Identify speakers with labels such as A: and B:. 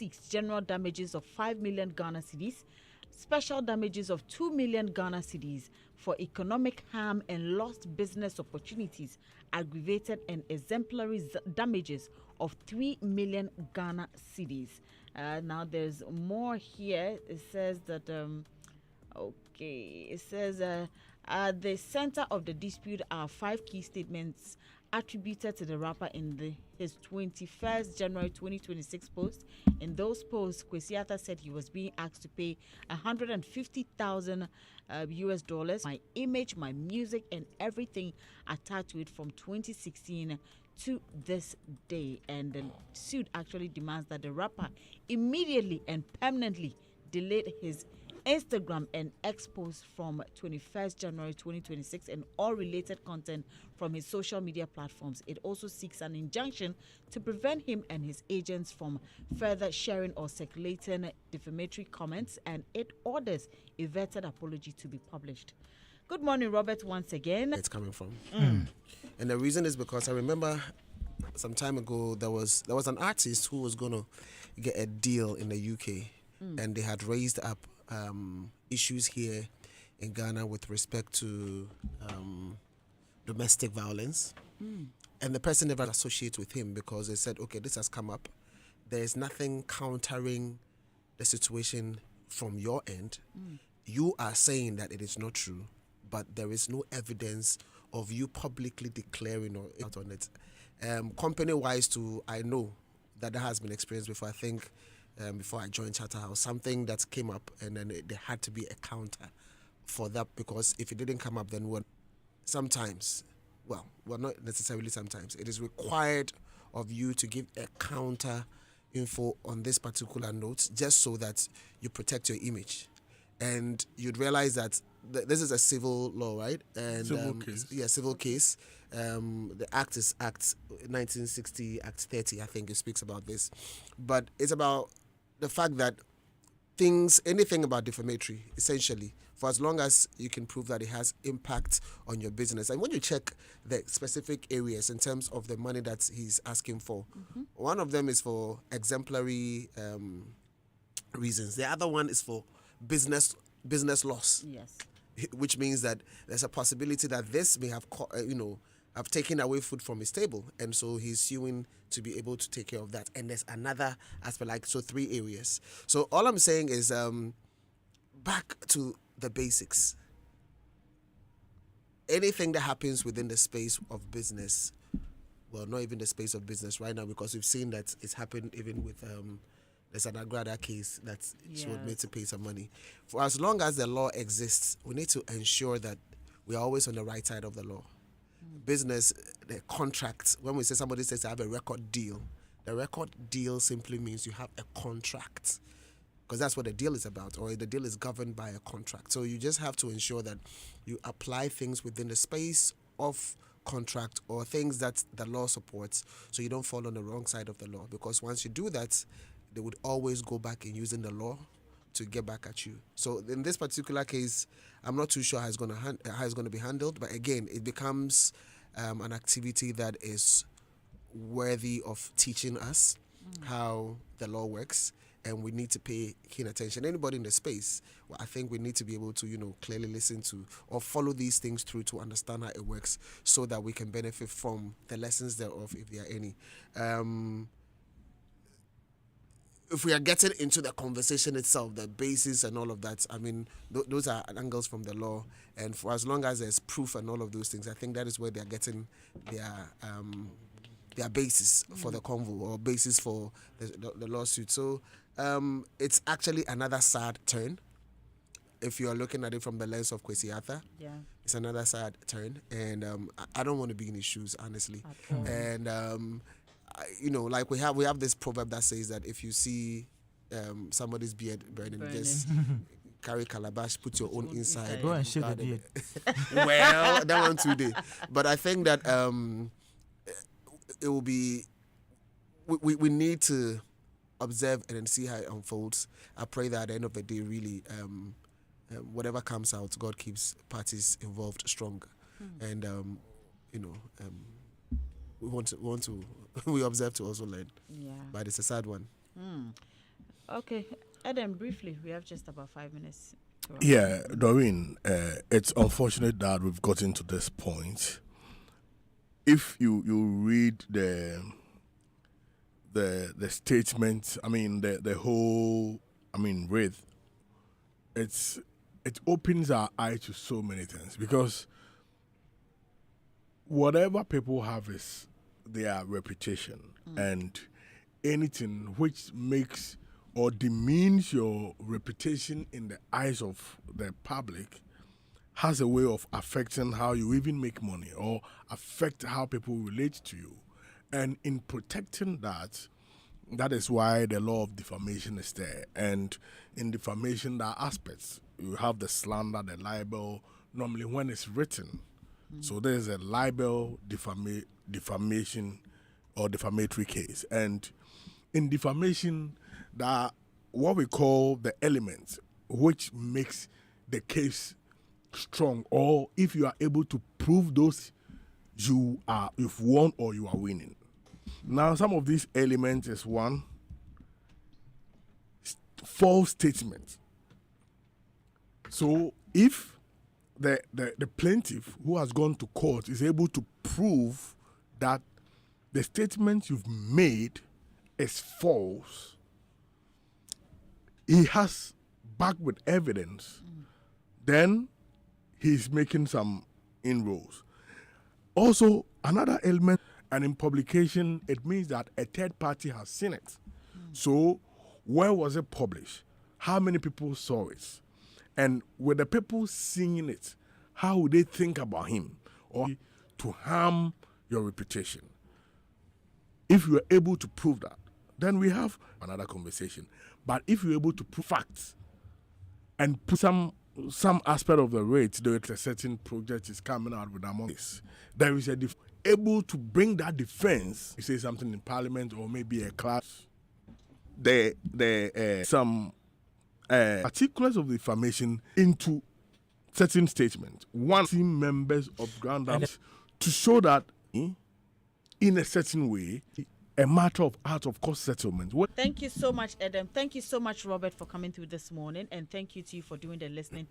A: seeks general damages of 5 million Ghana cedis, special damages of 2 million Ghana cedis for economic harm and lost business opportunities, aggravated and exemplary damages of 3 million Ghana cedis. Now there's more here. It says that it says at the center of the dispute are 5 key statements attributed to the rapper in his 21st January 2026 post. In those posts, Kwesi Arthur said he was being asked to pay $150,000 US, my image, my music, and everything attached to it from 2016 to this day. And the suit actually demands that the rapper immediately and permanently delete his Instagram and X posts from 21st January 2026 and all related content from his social media platforms. It also seeks an injunction to prevent him and his agents from further sharing or circulating defamatory comments, and it orders a vetted apology to be published. Good morning, Robert, once again.
B: It's coming from. And the reason is because I remember some time ago there was an artist who was going to get a deal in the UK, and they had raised up issues here in Ghana with respect to domestic violence. And the person never associated with him because they said, okay, this has come up. There is nothing countering the situation from your end. You are saying that it is not true, but there is no evidence of you publicly declaring or out on it. Company-wise too, I know that has been experienced before. I think before I joined Charterhouse, something that came up, and then there had to be a counter for that, because if it didn't come up, then sometimes, not necessarily sometimes, it is required of you to give a counter info on this particular note, just so that you protect your image. And you'd realize that this is a civil law, right? And
C: civil case.
B: Yeah, civil case. The Act is Act 1960, Act 30, I think it speaks about this. But it's about the fact that anything about defamatory, essentially, for as long as you can prove that it has impact on your business. And when you check the specific areas in terms of the money that he's asking for, one of them is for exemplary reasons. The other one is for business loss.
A: Yes.
B: Which means that there's a possibility that this may have, have taken away food from his table, and so he's suing to be able to take care of that. And there's another aspect, so 3 areas. So all I'm saying is, back to the basics. Anything that happens within the space of business, well, not even the space of business right now, because we've seen that it's happened even with there's an Agrada case that she was made to pay some money. For as long as the law exists, we need to ensure that we are always on the right side of the law. Business, the contract, when we say somebody says I have a record deal, the record deal simply means you have a contract, because that's what the deal is about, or the deal is governed by a contract. So you just have to ensure that you apply things within the space of contract or things that the law supports, so you don't fall on the wrong side of the law, because once you do that, they would always go back in using the law to get back at you. So in this particular case, I'm not too sure how it's going to be handled. But again, it becomes an activity that is worthy of teaching us how the law works, and we need to pay keen attention. Anybody in the space, I think we need to be able to, clearly listen to or follow these things through to understand how it works, so that we can benefit from the lessons thereof, if there are any. If we are getting into the conversation itself, the basis and all of that, I mean, those are angles from the law. And for as long as there's proof and all of those things, I think that is where they're getting their basis for the convo, or basis for the lawsuit. So it's actually another sad turn. If you are looking at it from the lens of Kwesi Arthur, it's another sad turn. And I don't want to be in his shoes, honestly. And like we have this proverb that says that if you see somebody's beard burning, just carry calabash, put your own inside.
C: Go and shave the beard.
B: Well, that one today. But I think that it will be. We need to observe and then see how it unfolds. I pray that at the end of the day, really, whatever comes out, God keeps parties involved strong, and we want to we observe to also learn.
A: Yeah.
B: But it's a sad one.
A: Okay, Adam, briefly, we have just about 5 minutes to wrap up.
C: Yeah, Doreen, it's unfortunate that we've gotten to this point. If you read the statement, I mean the whole, I mean writ, it opens our eye to so many things, because whatever people have is their reputation, and anything which makes or demeans your reputation in the eyes of the public has a way of affecting how you even make money or affect how people relate to you. And in protecting that, that is why the law of defamation is there. And in defamation, there are aspects. You have the slander, the libel, normally when it's written. So there's a libel, defamation, or defamatory case. And in defamation, there are what we call the elements which makes the case strong, or if you are able to prove those, you've won or you are winning. Now, some of these elements is one, false statement. So if the plaintiff who has gone to court is able to prove that the statement you've made is false, he has back with evidence, then he's making some inroads. Also, another element, and in publication, it means that a third party has seen it. So, where was it published? How many people saw it? And with the people seeing it, how would they think about him or to harm your reputation? If you are able to prove that, then we have another conversation. But if you're able to prove facts and put some aspect of the rate, though a certain project is coming out with among this, there is able to bring that defense. You say something in parliament or maybe a class. Some particulars of the defamation into certain statements. One team members of Grand Arms to show that in a certain way, a matter of out of court settlement.
A: Thank you so much, Adam. Thank you so much, Robert, for coming through this morning, and thank you to you for doing the listening.